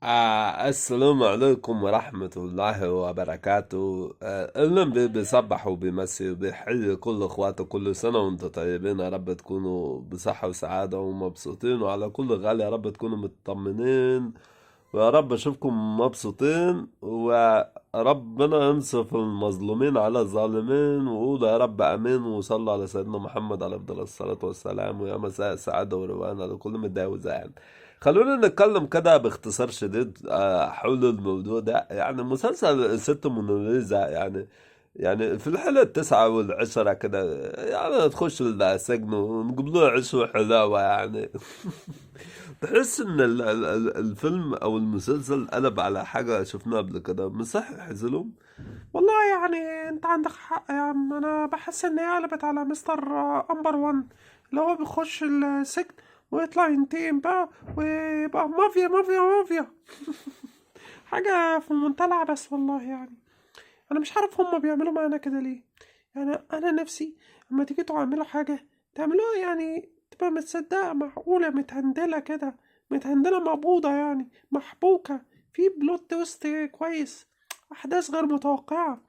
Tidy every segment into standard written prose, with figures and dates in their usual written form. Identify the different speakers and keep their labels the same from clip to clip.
Speaker 1: السلام عليكم ورحمة الله وبركاته. اللي بيصبح وبيمسي وبيحيي كل اخواته، كل سنة وانتم طيبين. يا رب تكونوا بصحة وسعادة ومبسوطين، وعلى كل غالي يا رب تكونوا مطمنين، ويا رب اشوفكم مبسوطين، وربنا ينصف المظلومين على الظالمين. وقول يا رب امين، وصلى على سيدنا محمد عليه افضل الصلاة والسلام. ويا مساء السعادة والروان على كل متضايق وزعلان. خلونا نتكلم كده باختصار شديد حول الموضوع ده. يعني مسلسل ست موناليزا، يعني في الحلقة التسعة والعشرة كده، يعني تخش السجن ونجيب له عيش وحلاوة يعني. تحس ان الفيلم او المسلسل قلب على حاجة شفناها قبل كده، مصحح حزلهم.
Speaker 2: والله يعني انت عندك حق يا عم. انا بحس ان هي قلبت على مستر امبر 1 اللي هو بيخش السجن ويطلع ينتقم بقى ويبقى مافيا مافيا مافيا. حاجة في منتهى العبث والله يعني. انا مش عارف هما بيعملوا معانا كده ليه. يعني انا نفسي لما تيجي تعملوا حاجة تعملوها يعني تبقى متصدقة، معقولة، متهندلة كده، متهندلة مقبوضة يعني محبوكة، في بلوت تويست كويس، احداث غير متوقعة.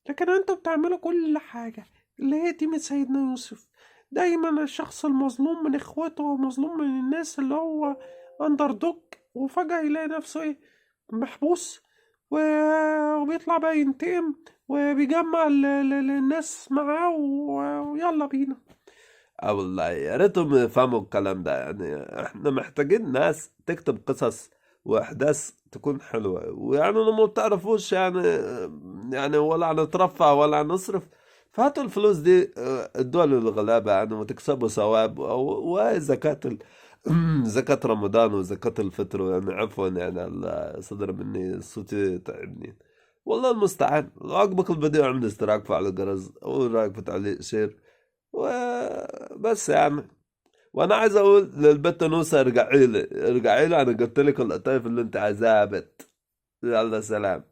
Speaker 2: لكن انتوا بتعملوا كل حاجة اللي هي دي من سيدنا يوسف. دايما الشخص المظلوم من اخوته ومظلوم من الناس اللي هو اندر دوج، وفجأة يلاقي نفسه ايه، محبوس وبيطلع بقى ينتقم وبيجمع الناس معاه ويلا بينا.
Speaker 1: اه والله يا ريتهم يفهموا الكلام ده. يعني احنا محتاجين ناس تكتب قصص واحداث تكون حلوة، ويعني لو ما بتعرفوش يعني ولا هنترفع ولا هنصرف، فهاتوا الفلوس دي ادوها للغلابة يعني، وتكسبوا ثواب وزكاة زكاة رمضان وزكاة الفطر. يعني عفوا، يعني الله صدر مني صوتي تعبني. والله المستعان. لو عجبك الفيديو اعمل اشتراك، فعل الجرس، او رايك في تعليق، شير، وبس يا عم. وانا عايز اقول للبت نوسة، ارجعي لي ارجعي لي، انا قلت لك اللطايف اللي انت عايزاها يا بت. يلا سلام.